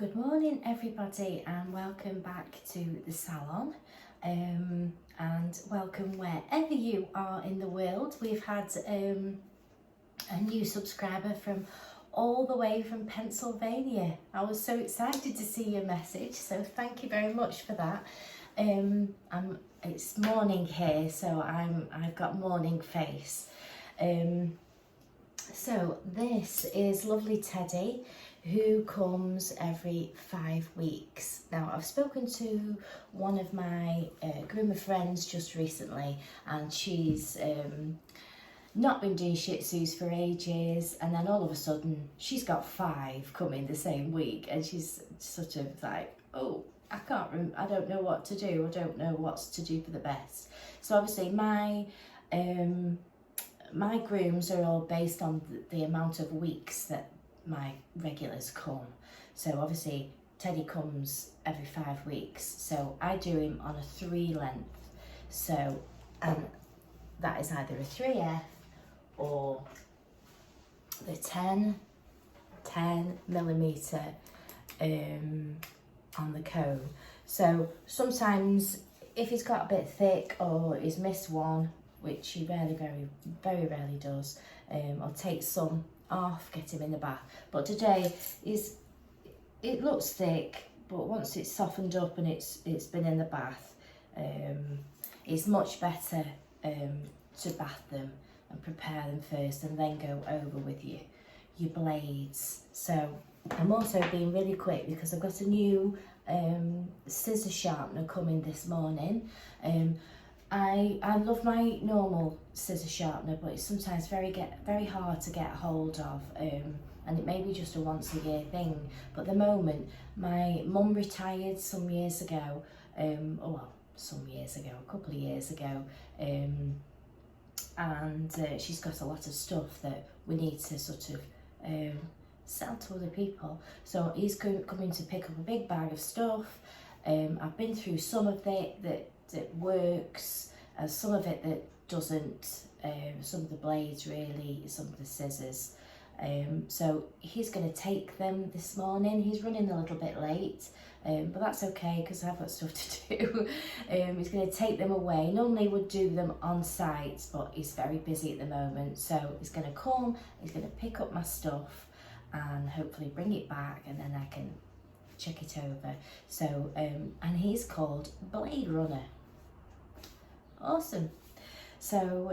Good morning everybody and welcome back to the salon and welcome wherever you are in the world. We've had a new subscriber from all the way from Pennsylvania. I was so excited to see your message, so thank you very much for that. It's morning here, so I've got morning face. So this is lovely Teddy, who comes every 5 weeks. Now, I've spoken to one of my groomer friends just recently, and she's not been doing Shih Tzus for ages, and then all of a sudden she's got 5 coming the same week, and she's sort of like, oh, I don't know what to do. I don't know what's to do for the best. So obviously my grooms are all based on the amount of weeks that my regulars come. So obviously Teddy comes every 5 weeks, so I do him on a 3 length. So that is either a 3F or the 10 millimeter on the cone. So sometimes if he's got a bit thick or he's missed one, which he very rarely does, I'll take some off, get him in the bath. But today it looks thick, but once it's softened up and it's been in the bath, it's much better to bath them and prepare them first and then go over with your blades. So I'm also being really quick because I've got a new scissor sharpener coming this morning. I love my normal scissor sharpener, but it's sometimes very hard to get hold of, and it may be just a once a year thing. But at the moment, my mum retired some years ago, a couple of years ago, and she's got a lot of stuff that we need to sort of sell to other people. So he's coming to pick up a big bag of stuff. I've been through some of it that works, and some of it that doesn't, some of the blades really, some of the scissors. So he's going to take them this morning. He's running a little bit late, but that's okay because I've got stuff to do. He's going to take them away. Normally would do them on site, but he's very busy at the moment. So he's going to come, he's going to pick up my stuff and hopefully bring it back, and then I can check it over. So and he's called Blade Runner. Awesome. So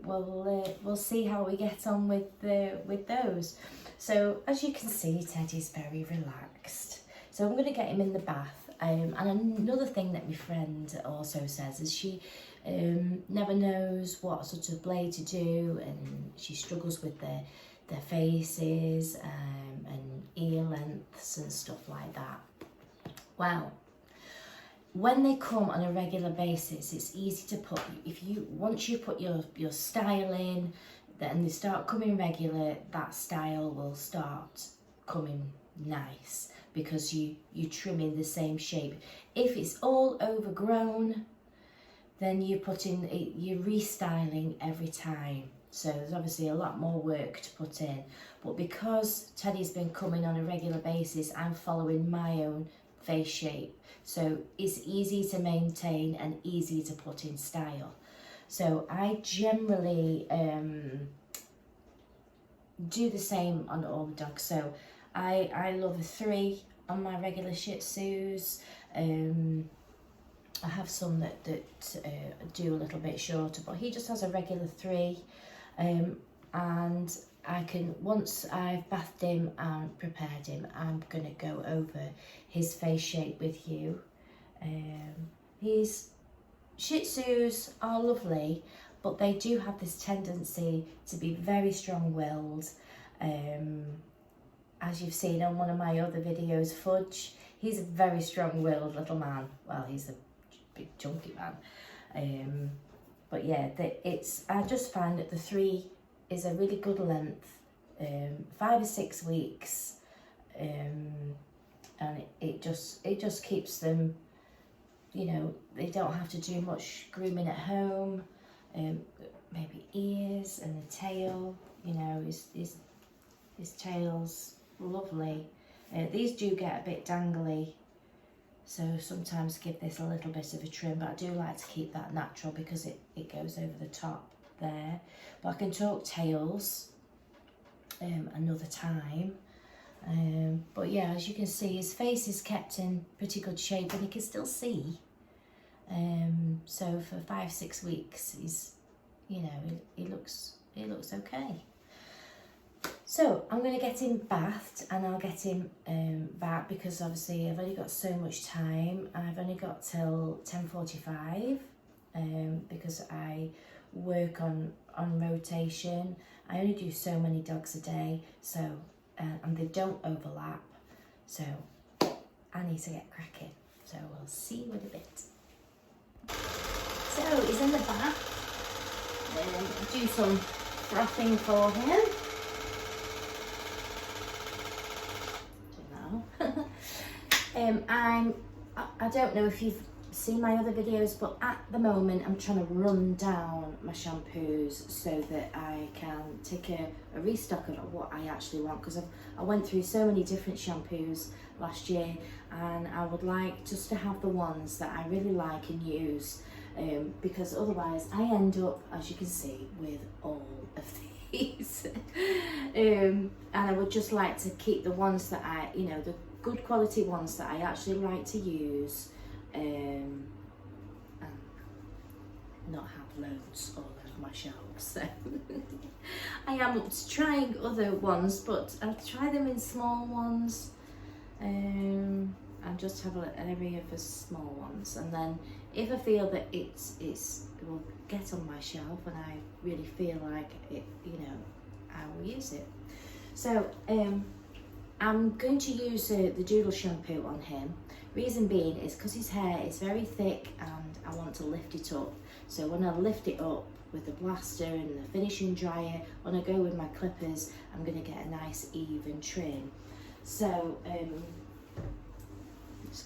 we'll see how we get on with those. So as you can see, Teddy's very relaxed. So I'm going to get him in the bath. And another thing that my friend also says is she never knows what sort of blade to do, and she struggles with their faces and ear lengths and stuff like that. Well, when they come on a regular basis, it's easy to put, once you put your style in, then they start coming regular, that style will start coming nice because you trim in the same shape. If it's all overgrown, then you're restyling every time. So there's obviously a lot more work to put in. But because Teddy's been coming on a regular basis, I'm following my own face shape. So it's easy to maintain and easy to put in style. So I generally do the same on all the dogs. So I love a 3 on my regular Shih Tzus. I have some that do a little bit shorter, but he just has a regular 3. And I can, once I've bathed him and prepared him, I'm going to go over his face shape with you. His Shih Tzus are lovely, but they do have this tendency to be very strong-willed. As you've seen on one of my other videos, Fudge, he's a very strong-willed little man. Well, he's a big chunky man. But yeah, I just find that the 3 is a really good length, 5 or 6 weeks, and it just keeps them, they don't have to do much grooming at home. Maybe ears and the tail, his tail's lovely. These do get a bit dangly, so sometimes give this a little bit of a trim, but I do like to keep that natural because it goes over the top there. But I can talk tails another time. But yeah, as you can see, his face is kept in pretty good shape and he can still see. So for 5-6 weeks, he's, you know, he looks okay. So I'm going to get him bathed and I'll get him back, because obviously I've only got so much time. I've only got till 10:45 because I work on rotation. I only do so many dogs a day, so and they don't overlap. So I need to get cracking. So we'll see you in a bit. So he's in the bath. Do some frothing for him. I don't know if you've seen my other videos, but at the moment I'm trying to run down my shampoos so that I can take a restock of what I actually want, because I went through so many different shampoos last year, and I would like just to have the ones that I really like and use, because otherwise I end up, as you can see, with all of these. And I would just like to keep the ones that I, you know, the good quality ones that I actually like to use, and not have loads all over my shelves. So I am up to trying other ones, but I'll try them in small ones, and just have an area for small ones, and then if I feel that it will get on my shelf and I really feel like it, you know, I will use it. So I'm going to use the Doodle shampoo on him. Reason being is because his hair is very thick and I want to lift it up. So when I lift it up with the blaster and the finishing dryer, when I go with my clippers, I'm going to get a nice even trim. So it's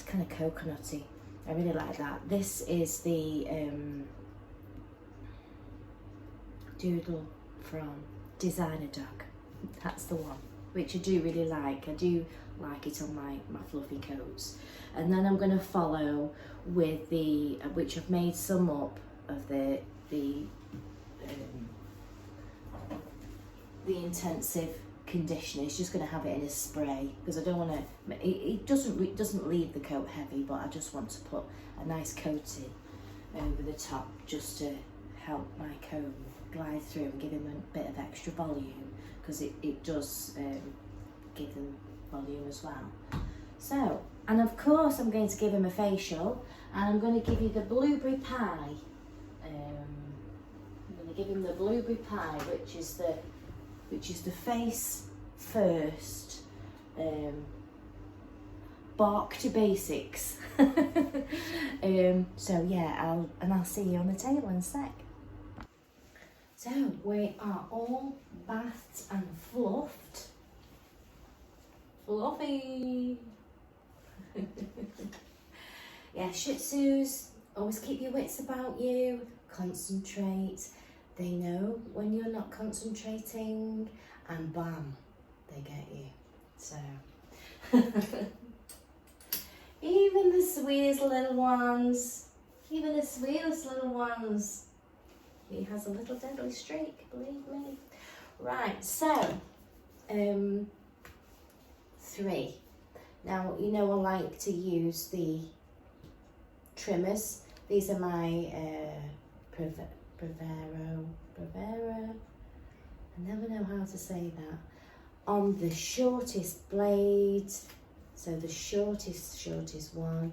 kind of coconutty. I really like that. This is the Doodle from Designer Dog. That's the one, which I do really like. I do like it on my fluffy coats. And then I'm going to follow with the, which I've made some up of the intensive conditioner. It's just going to have it in a spray because I don't want to, it doesn't leave the coat heavy, but I just want to put a nice coating over the top just to help my comb glide through and give him a bit of extra volume, because it does give them volume as well. So, and of course I'm going to give him a facial, and I'm going to give you the blueberry pie. I'm going to give him the blueberry pie, which is the face first, bark to basics. So yeah, I'll see you on the table in a sec. So we are all bathed and fluffed. Fluffy. Yeah, Shih Tzus, always keep your wits about you, concentrate. They know when you're not concentrating, and bam, they get you. So, even the sweetest little ones, he has a little deadly streak, believe me. Right, so, 3. Now, you know I like to use the trimmers. These are my Bravera, I never know how to say that, on the shortest blade. So the shortest one,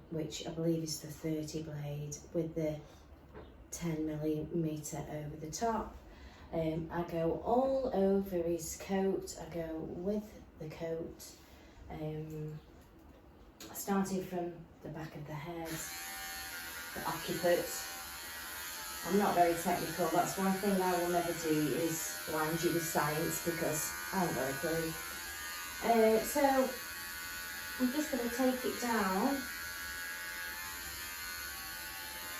which I believe is the 30 blade with the 10mm over the top. I go all over his coat, I go with the coat, starting from the back of the head, the occiput. I'm not very technical, that's one thing I will never do, is blind you with science, because I haven't got a clue. So I'm just going to take it down,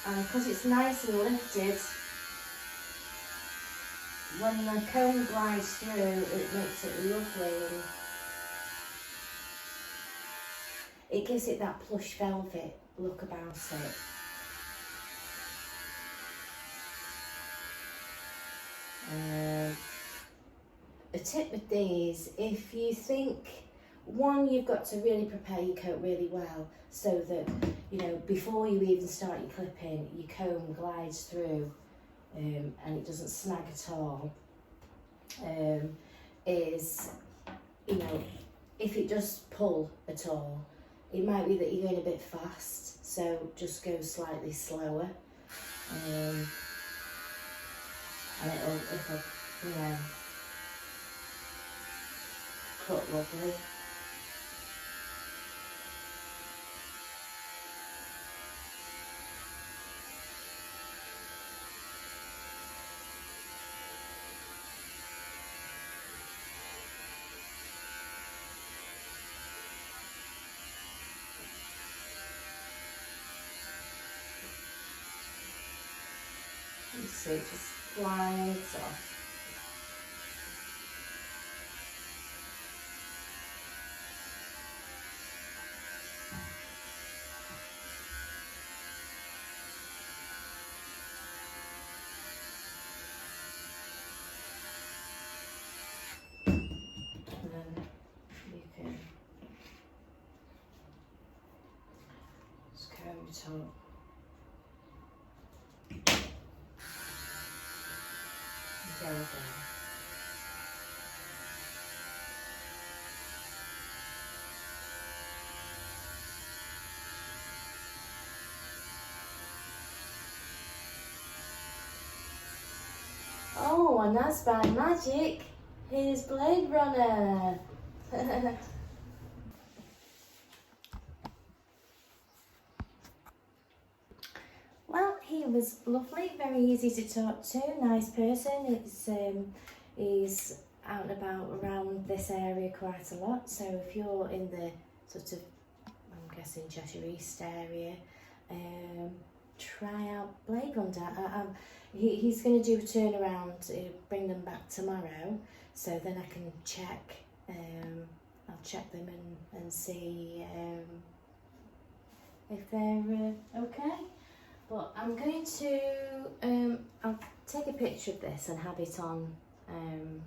and because it's nice and lifted, when the comb glides through, it makes it lovely. It gives it that plush velvet look about it. A tip with these, if you think, one, you've got to really prepare your coat really well so that, you know, before you even start your clipping, your comb glides through and it doesn't snag at all, is, you know, if it does pull at all, it might be that you're going a bit fast, so just go slightly slower, and it'll, you know, cut lovely. You see, it just glides off. And then you can just comb it up. Go down. Oh, and that's by magic. Here's Blade Runner. Well, he was lovely, very easy to talk to, nice person. He's out and about around this area quite a lot, so if you're in the sort of, I'm guessing Cheshire East area, try out Blade Runner. He's going to do a turnaround, bring them back tomorrow, so then I can check, I'll check them and see if they're okay. But I'm going to, I'll take a picture of this and have it on, and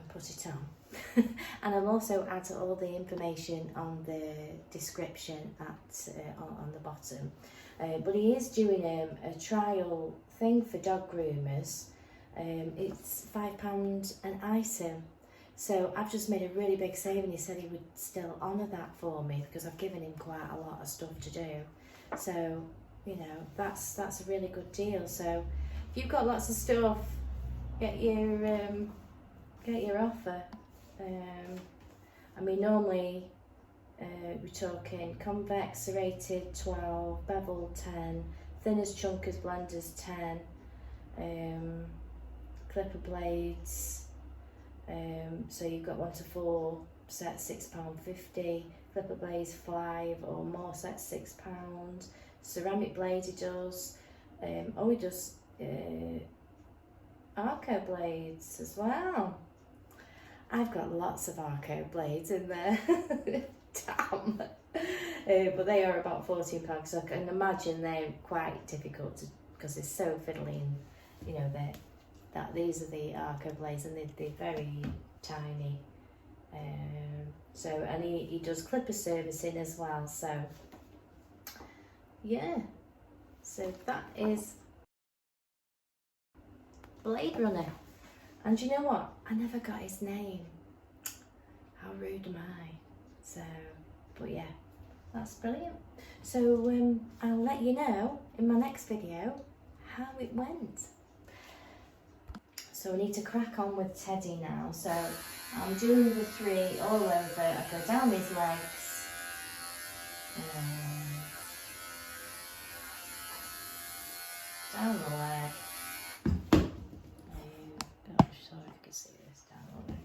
put it on. And I'll also add all the information on the description on the bottom. But he is doing a trial thing for dog groomers. It's £5 an item. So I've just made a really big saving. He said he would still honour that for me because I've given him quite a lot of stuff to do. So, you know, that's a really good deal. So if you've got lots of stuff, get your offer. I mean, normally we're talking convex serrated 12, bevel 10, thinners, chunkers, blenders 10, clipper blades. So you've got 1 to 4 sets, £6.50, clipper blades 5 or more sets, £6. Ceramic blades he does. He does Arco blades as well. I've got lots of Arco blades in there. Damn. But they are about £14, so I can imagine they're quite difficult because they're so fiddly, and you know these are the Arco blades and they're very tiny. And he does clipper servicing as well. So yeah, so that is Blade Runner. And you know what? I never got his name. How rude am I? So, but yeah, that's brilliant. So I'll let you know in my next video how it went. So I need to crack on with Teddy now. So I'm doing the 3 all over. I go down his legs. Down the leg. Gosh, sorry if you can see this. Down the leg.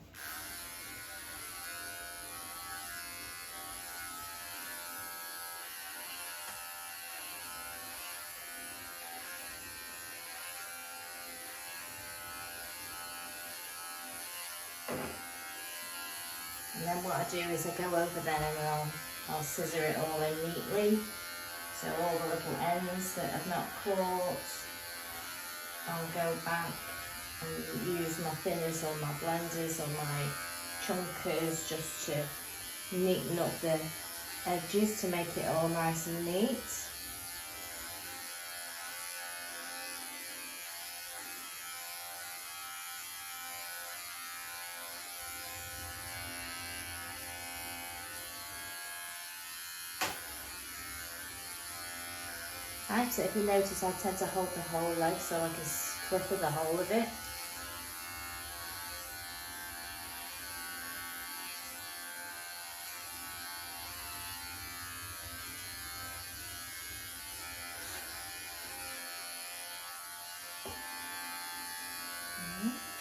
And then what I do is I go over then and I'll scissor it all in neatly. So all the little ends that I've not caught, I'll go back and use my thinners or my blenders or my chunkers just to neaten up the edges to make it all nice and neat. Right, so if you notice I tend to hold the whole leg so I can clipper the whole of it.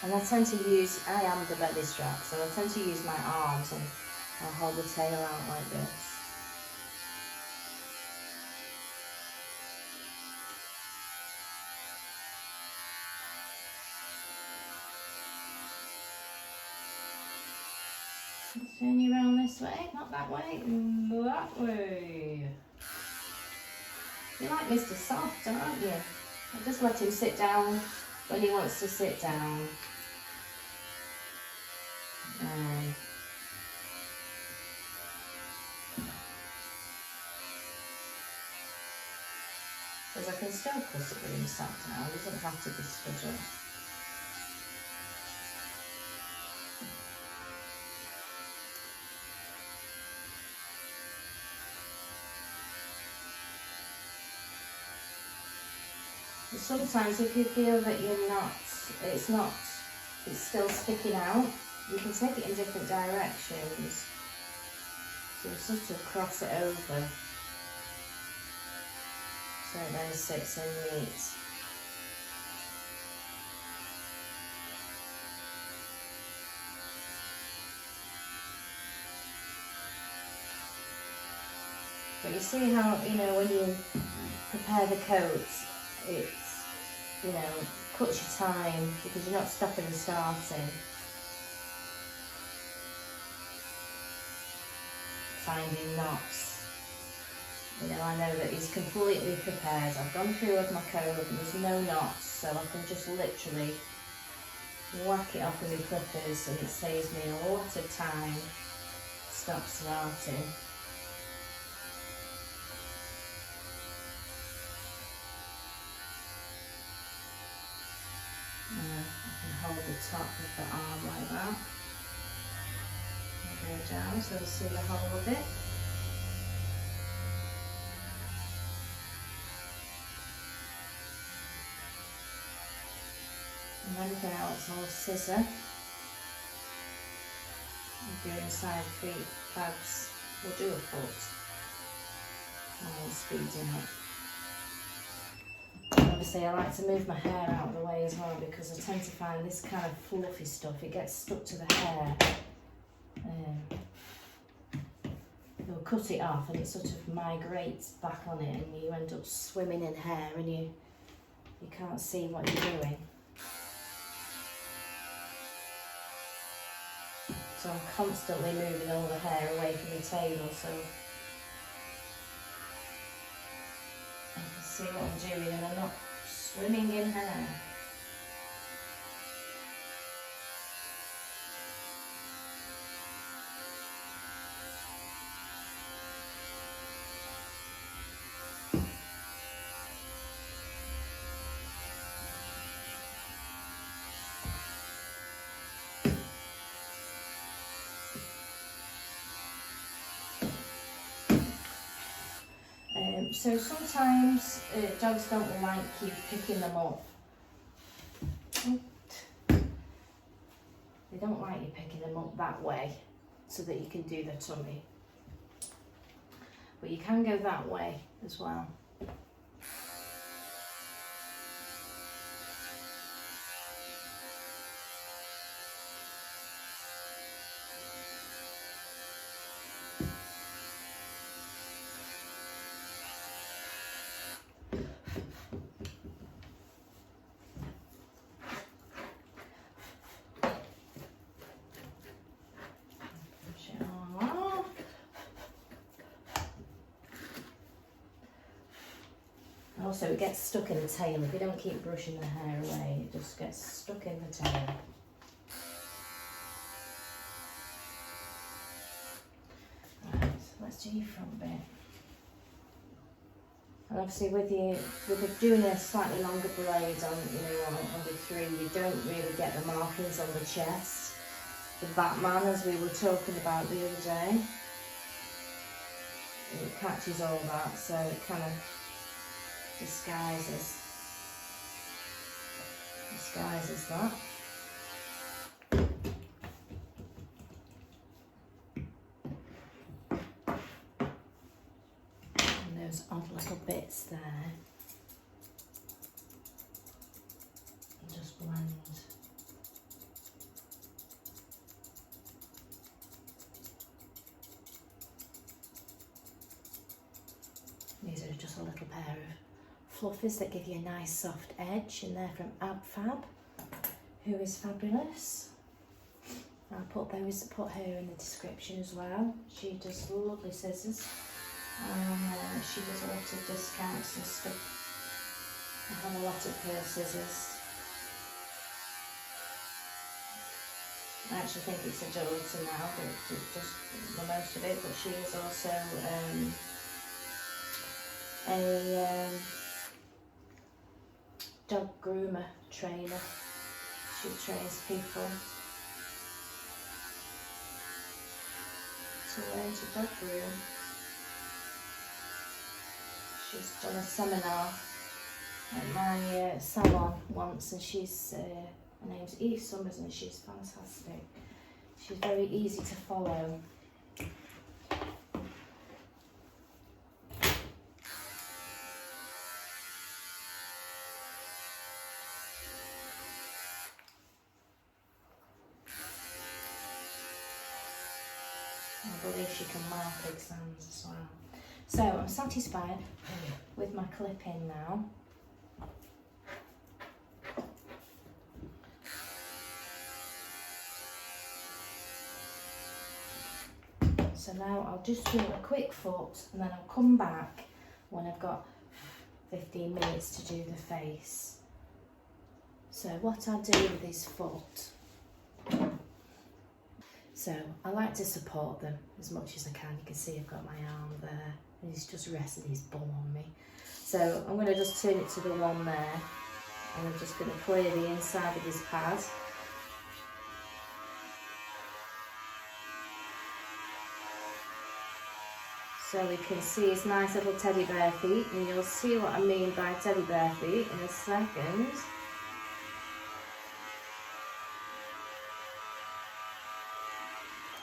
And I tend to use, I am the belly strap, so I tend to use my arms and I'll hold the tail out like this. Let's turn you around this way, not that way, that way. You're like Mr. Soft, aren't you? I just let him sit down when he wants to sit down. Because I can still cut it with him sat down, it doesn't have to be stood up. But sometimes if you feel that it's still sticking out, you can take it in different directions. So sort of cross it over so it then sits in neat. But you see how, when you prepare the coats, it's, cuts your time because you're not stopping and starting. Finding knots. I know that he's completely prepared. I've gone through with my coat and there's no knots, so I can just literally whack it off with my clippers and it saves me a lot of time. Stop starting. I can hold the top of the arm like that. I'll go down so you see the whole of it. And then now it's all scissor. We'll do inside feet pads. We'll do a foot. And we'll speeding up. Obviously I like to move my hair out of the way as well because I tend to find this kind of fluffy stuff, it gets stuck to the hair. You'll cut it off and it sort of migrates back on it and you end up swimming in hair and you can't see what you're doing. So I'm constantly moving all the hair away from the table so I can see what I'm doing and I'm not swimming in hair. So sometimes dogs don't like you picking them up. They don't like you picking them up that way so that you can do the tummy. But you can go that way as well. Also, it gets stuck in the tail. If you don't keep brushing the hair away, it just gets stuck in the tail. Right, so let's do your front bit. And obviously with doing a slightly longer blade on, on the 3, you don't really get the markings on the chest. The Batman, as we were talking about the other day, it catches all that, so it kind of disguises that. And those odd little bits there, and just blend. These are just a little pair of fluffies that give you a nice soft edge, and they're from AbFab, who is fabulous. I'll put her in the description as well. She does lovely scissors, and she does a lot of discounts and stuff. I have a lot of her scissors. I actually think it's a daughter now that does the most of it, but she is also a dog groomer trainer. She trains people to learn to dog groom. She's done a seminar at my salon once, and her name's Eve Summers, and she's fantastic. She's very easy to follow. I believe she can mark exams as well. So I'm satisfied with my clip-in now. So now I'll just do a quick foot, and then I'll come back when I've got 15 minutes to do the face. So what I do with this foot, so I like to support them as much as I can. You can see I've got my arm there, and he's just resting his bum on me. So I'm going to just turn it to the one there, and I'm just going to clear the inside of his pad. So we can see his nice little teddy bear feet, and you'll see what I mean by teddy bear feet in a second.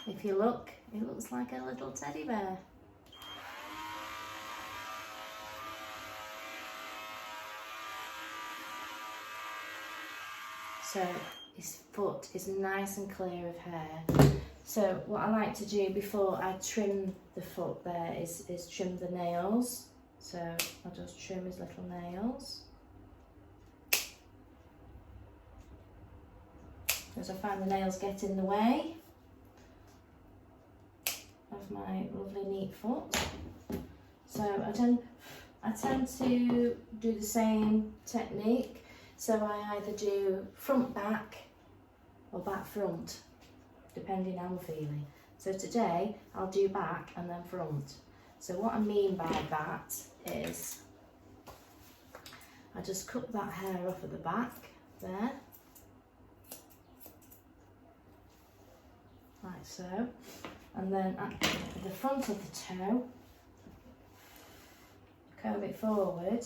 If you look, it looks like a little teddy bear. So his foot is nice and clear of hair. So what I like to do before I trim the foot there is trim the nails. So I'll just trim his little nails. Because I find the nails get in the way of my lovely neat foot. So I tend to do the same technique. So I either do front back or back front, depending how I'm feeling. So today I'll do back and then front. So what I mean by that is I just cut that hair off at the back there, like so, and then at the front of the toe, comb it forward,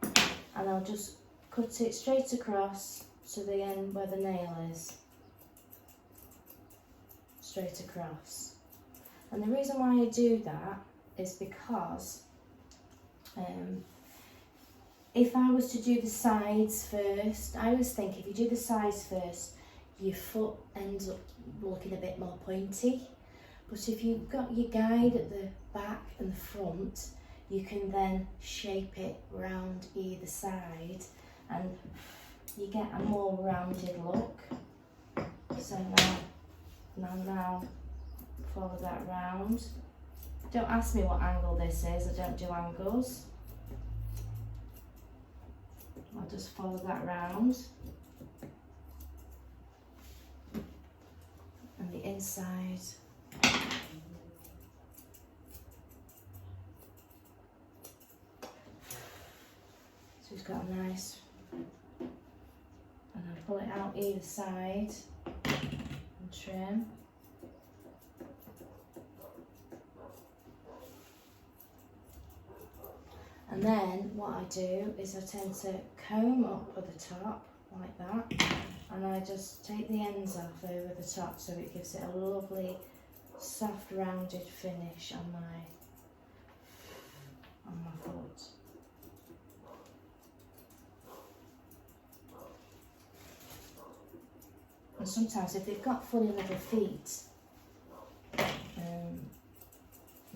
and I'll just cut it straight across to the end where the nail is. Straight across. And the reason why I do that is because if I was to do the sides first, I always think if you do the sides first, your foot ends up looking a bit more pointy. But if you've got your guide at the back and the front, you can then shape it round either side, and you get a more rounded look. So now follow that round. Don't ask me what angle this is, I don't do angles. just follow that round. And the inside. So it's got a nice, and I'll pull it out either side and trim. And then what I do is I tend to comb up at the top like that, and I just take the ends off over the top so it gives it a lovely soft rounded finish on my foot. And sometimes if they've got funny little feet,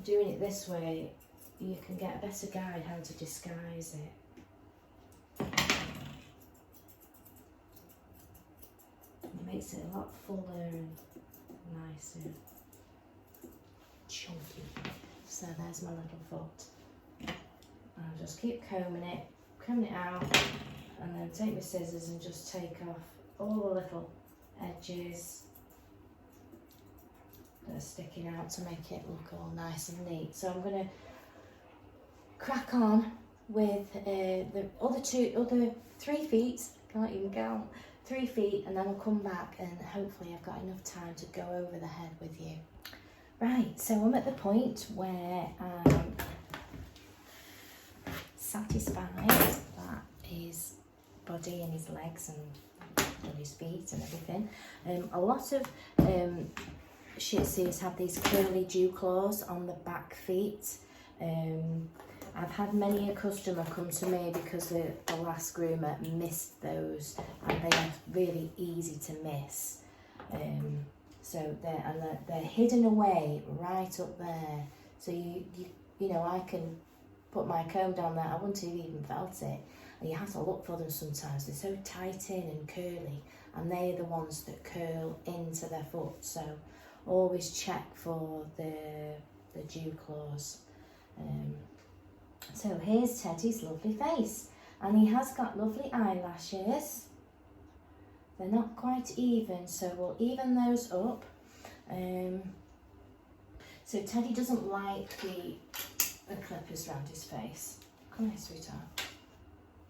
doing it this way, you can get a better guide how to disguise it. It makes it a lot fuller and nicer. Chunky. So there's my little foot. I'll just keep combing it out, and then take my scissors and just take off all the little edges that are sticking out to make it look all nice and neat. So I'm going to crack on with the other 3 feet, can't even count, 3 feet, and then I'll come back and hopefully I've got enough time to go over the head with you. Right, so I'm at the point where I'm satisfied that his body and his legs and his feet and everything. A lot of Shih Tzus have these curly dew claws on the back feet. I've had many a customer come to me because the last groomer missed those, and they are really easy to miss. So they're hidden away right up there. So you know, I can put my comb down there, I wouldn't have even felt it. And you have to look for them sometimes. They're so tight in and curly, and they're the ones that curl into their foot. So always check for the dew claws. So here's Teddy's lovely face, and he has got lovely eyelashes. They're not quite even, so we'll even those up. So Teddy doesn't like the clippers around his face. Come here, sweetheart.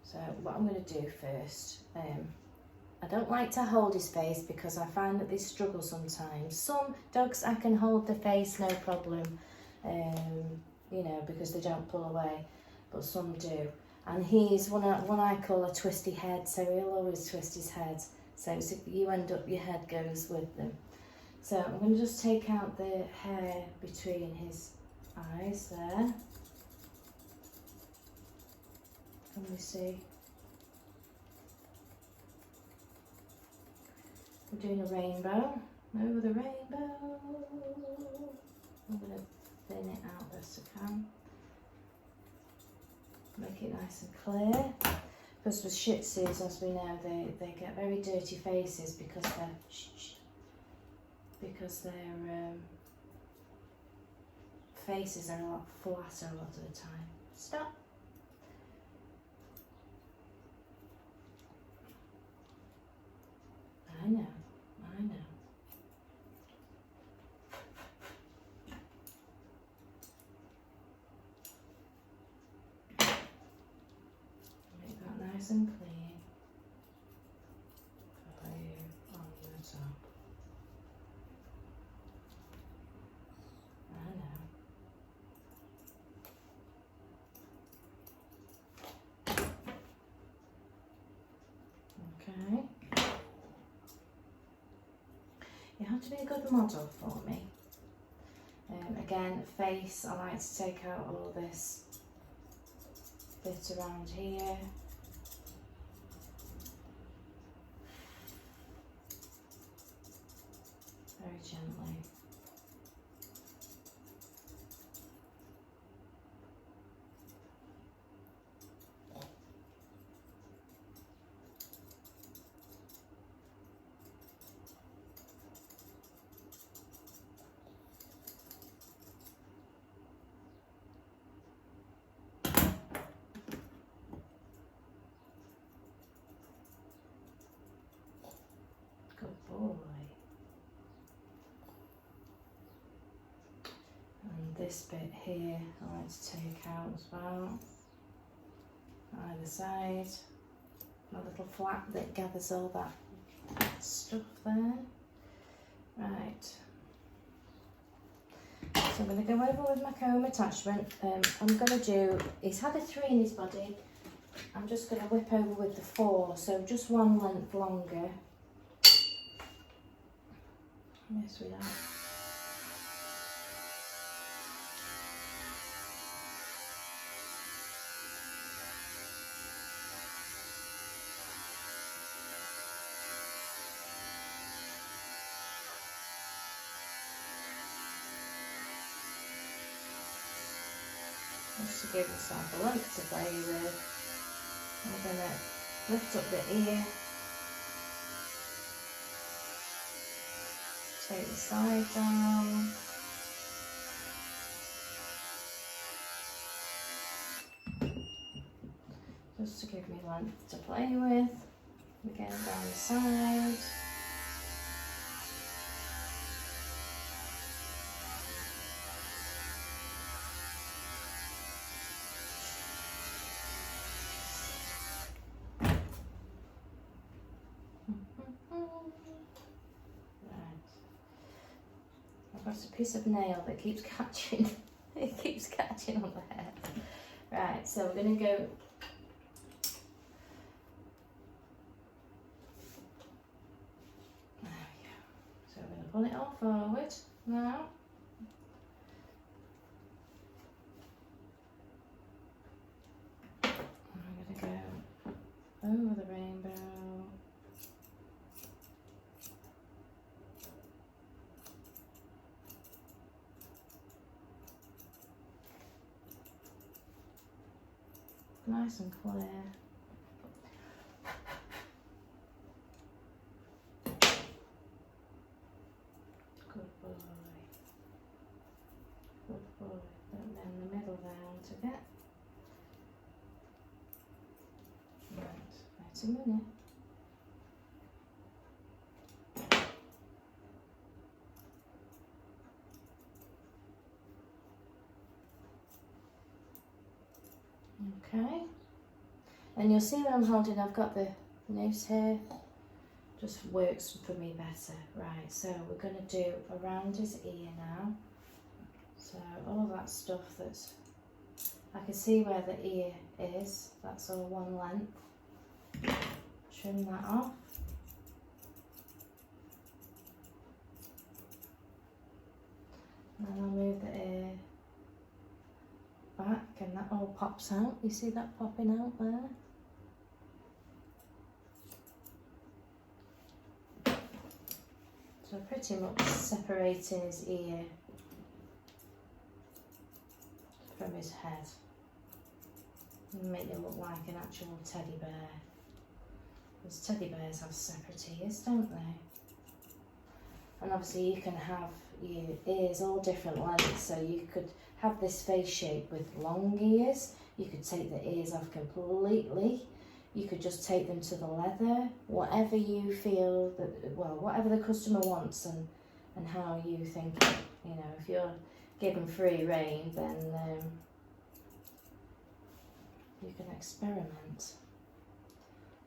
So what I'm going to do first, I don't like to hold his face because I find that they struggle sometimes. Some dogs I can hold the face no problem, you know, because they don't pull away, but some do. And he's one I call a twisty head, so he'll always twist his head. So if you end up, your head goes with them. So I'm going to just take out the hair between his eyes there. Can we see? We're doing a rainbow. Over the rainbow. I'm going to thin it out best I can. Make it nice and clear. Because with Shih Tzus, as we know, they get very dirty faces because their faces are a lot flatter a lot of the time. Stop. I know. Make that nice and clean for you on the top. I know. Okay. You have to be a good model for me. Again, face, I like to take out all this bit around here. Very gently. boy. And this bit here I like to take out as well. Either side. My little flap that gathers all that stuff there. Right. So I'm going to go over with my comb attachment. I'm going to do, he's had a 3 in his body. I'm just going to whip over with the 4, so just one length longer. Yes, we are. Just to give myself a length to play with. I'm going to lift up the ear, take the side down, just to give me length to play with, again down the side. I've got a piece of nail that keeps catching, it keeps catching on the hair. Right, so we're going to go, there we go. So we're going to pull it all forward now. And I'm going to go over the rainbow. Nice and clear. Good boy. Good boy. Don't bend the middle down to get. Right, wait a minute. Okay, and you'll see when I'm holding, I've got the noose here, just works for me better. Right, so we're going to do around his ear now. So all that stuff that's, I can see where the ear is, that's all one length. Trim that off. And then I'll move the ear back and that all pops out. You see that popping out there? So pretty much separating his ear from his head and make it look like an actual teddy bear. Because teddy bears have separate ears, don't they? And obviously you can have your ears all different lengths, so you could have this face shape with long ears. You could take the ears off completely. You could just take them to the leather, whatever you feel that, well, whatever the customer wants and how you think, you know, if you're given free rein, then you can experiment.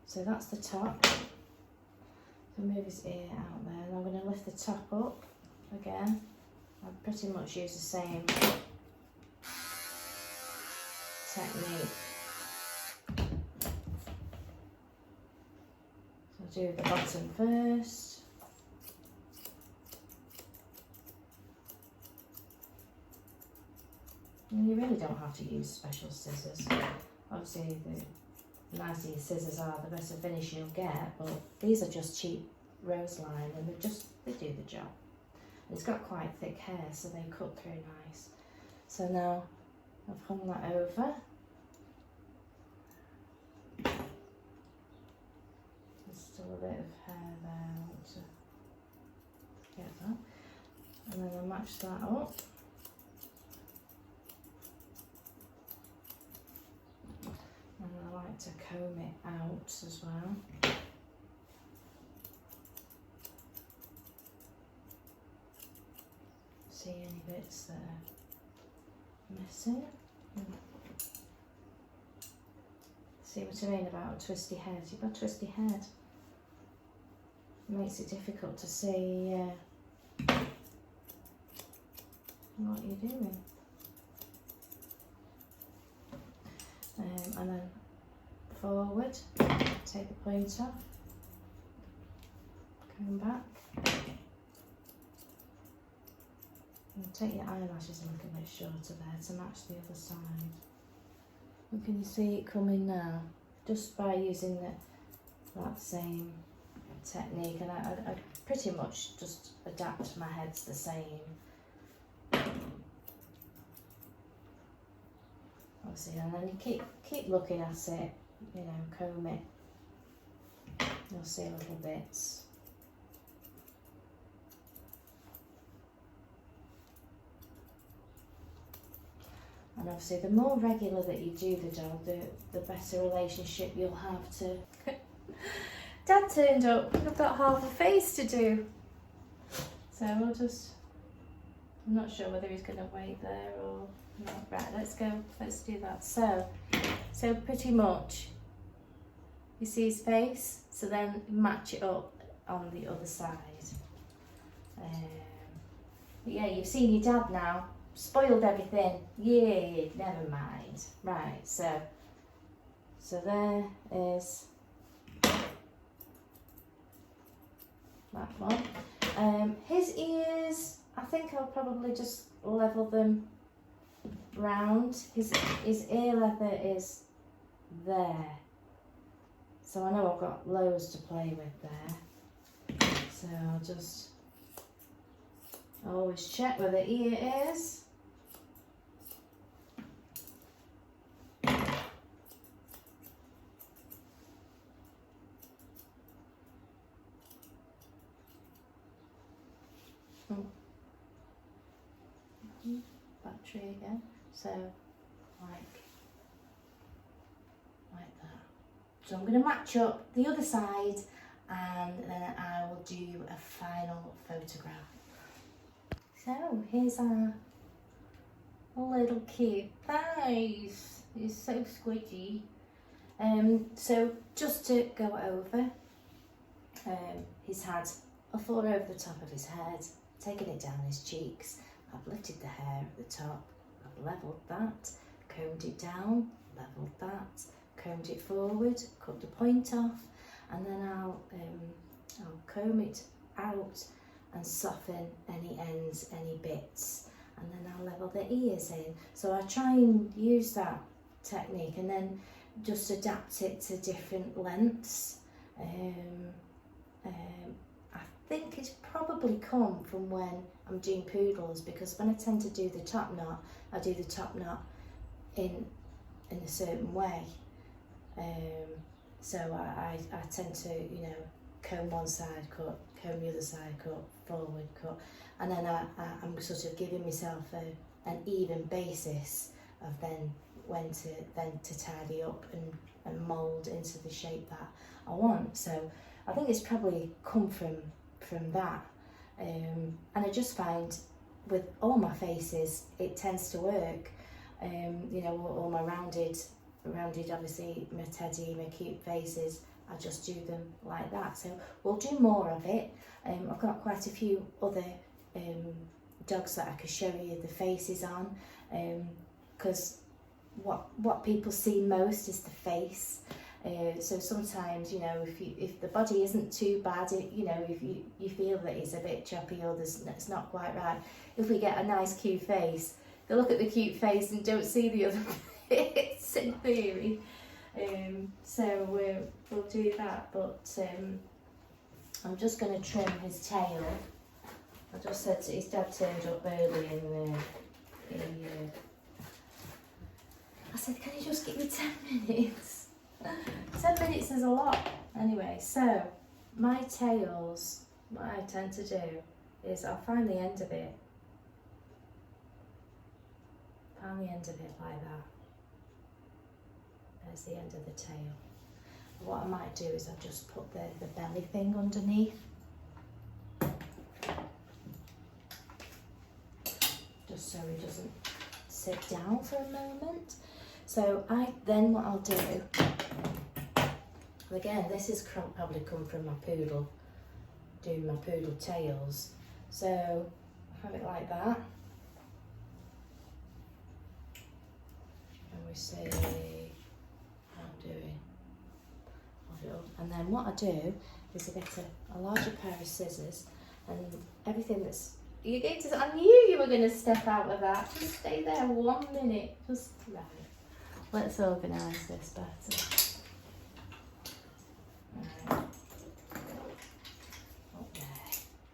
So that's the top. So move his ear out there, and I'm going to lift the top up again. I pretty much use the same technique. So I'll do the bottom first. And you really don't have to use special scissors. Obviously the nicer your scissors are, the better finish you'll get, but these are just cheap rose line and they do the job. It's got quite thick hair, so they cut through nice. So now I've hung that over. There's still a bit of hair there, I want to get that. And then I'll match that up. And I like to comb it out as well. see any bits that are missing. See what I mean about a twisty head? You've got a twisty head. It makes it difficult to see what you're doing. And then forward, take the point off, comb back, and take your eyelashes a little bit shorter there to match the other side. And can you see it coming now? Just by using that same technique, and I pretty much just adapt my heads the same. Obviously, and then you keep looking at it, you know, comb it. You'll see little bits. And obviously, the more regular that you do the dog, the better relationship you'll have to. Dad turned up. I've got half a face to do. So we'll just. I'm not sure whether he's going to wait there or not. Right, let's go. Let's do that. So pretty much, you see his face. So then match it up on the other side. But yeah, you've seen your dad now. Spoiled everything. Yeah, never mind. Right, so there is that one. His ears, I think I'll probably just level them round. His ear leather is there. So I know I've got loads to play with there. So I'll just always check where the ear is. Battery again. So like that. So I'm going to match up the other side, and then I will do a final photograph. So here's our little cute thighs. He's so squidgy. So just to go over, he's had a thought over the top of his head, taken it down his cheeks. I've lifted the hair at the top, I've levelled that, combed it down, levelled that, combed it forward, cut the point off, and then I'll comb it out and soften any ends, any bits, and then I'll level the ears in. So I try and use that technique and then just adapt it to different lengths. I think it's probably come from when I'm doing poodles, because when I tend to do the top knot, I do the top knot in a certain way. So I tend to, you know, comb one side, cut, comb the other side, cut, forward, cut, and then I'm sort of giving myself an even basis of then when to tidy up and mould into the shape that I want. So I think it's probably come from that, and I just find with all my faces it tends to work. You know, all my rounded obviously, my teddy, my cute faces, I just do them like that. So we'll do more of it. I've got quite a few other dogs that I could show you the faces on, because what people see most is the face. So sometimes, you know, if the body isn't too bad, you know, if you feel that it's a bit choppy or it's not quite right, if we get a nice cute face, they look at the cute face and don't see the other bits in theory. So we'll do that, but I'm just going to trim his tail. I just said his dad turned up early and I said, can you just give me 10 minutes? 10 minutes is a lot. Anyway, so my tails, what I tend to do is I'll find the end of it. Find the end of it like that. There's the end of the tail. What I might do is I'll just put the belly thing underneath. just so he doesn't sit down for a moment. So what I'll do, again, this is probably come from my poodle, doing my poodle tails. So have it like that. And we see how I'm doing. And then what I do is I get a larger pair of scissors and everything that's, I knew you were going to step out of that. Just stay there 1 minute. Just, right. Let's organise this better. Right. Up there.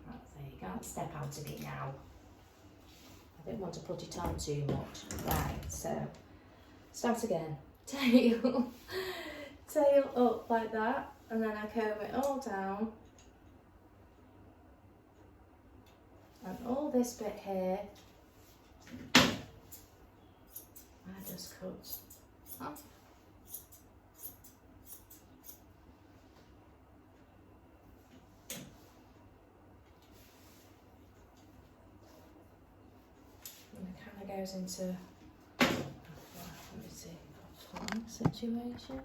That's there. You can't step out of it now. I don't want to put it on too much. Right, so start again. Tail. Tail up like that, and then I comb it all down. And all this bit here, I just cut off. And it kind of goes into, let me see, a flying situation.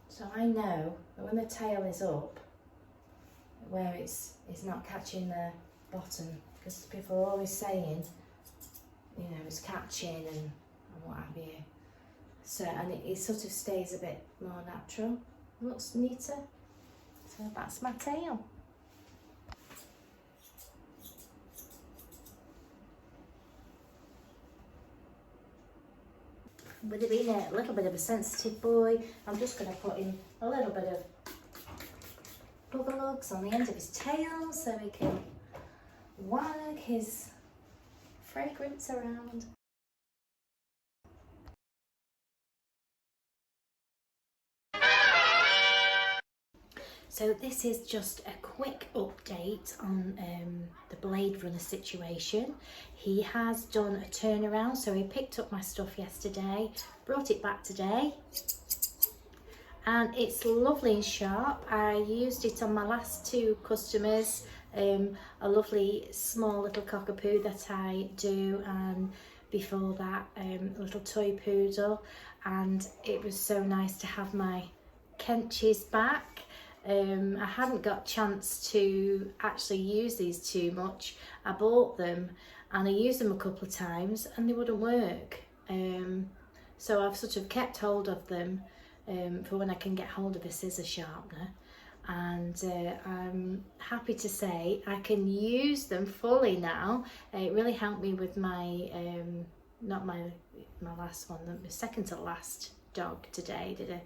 So I know that when the tail is up, where it's not catching the bottom, because people are always saying, you know, it's catching and what have you. So, and it sort of stays a bit more natural, looks neater. So that's my tail. With it being a little bit of a sensitive boy, I'm just going to put in a little bit of bubble lugs on the end of his tail so he can wag his fragrance around. So this is just a quick update on the Blade Runner situation. He has done a turnaround, so he picked up my stuff yesterday, brought it back today, and it's lovely and sharp. I used it on my last 2 customers, a lovely small little cockapoo that I do, and before that a little toy poodle, and it was so nice to have my Kenchies back. I hadn't got a chance to actually use these too much. I bought them and I used them a couple of times and they wouldn't work. So I've sort of kept hold of them for when I can get hold of a scissor sharpener. And I'm happy to say I can use them fully now. It really helped me with my, not my last one, the second to last dog today. Did a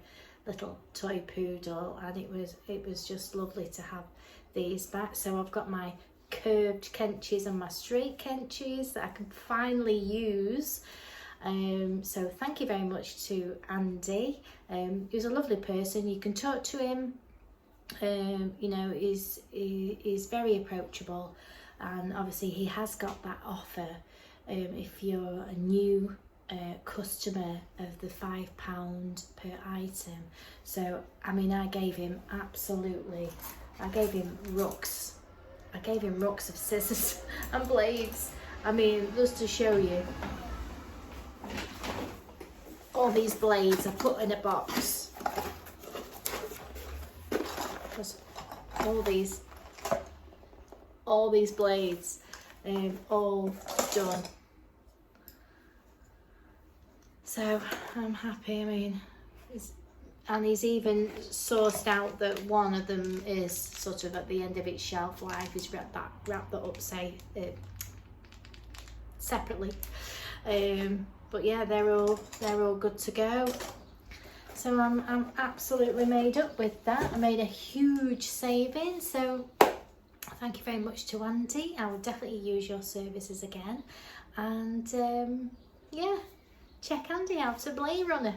little toy poodle, and it was just lovely to have these back. So I've got my curved Kenchies and my straight Kenchies that I can finally use. So thank you very much to Andy. He's a lovely person. You can talk to him. You know, he's very approachable, and obviously he has got that offer if you're a new customer of the £5 per item. So I mean, I gave him rucks. I gave him rucks of scissors and blades. I mean, just to show you, all these blades I put in a box. Just all these blades, all done. So I'm happy. I mean, and he's even sourced out that one of them is sort of at the end of its shelf life. He's wrapped that up, say, separately. But yeah, they're all good to go. So I'm absolutely made up with that. I made a huge saving. So thank you very much to Andy. I will definitely use your services again. And yeah. Check Andy out at Blade Runner.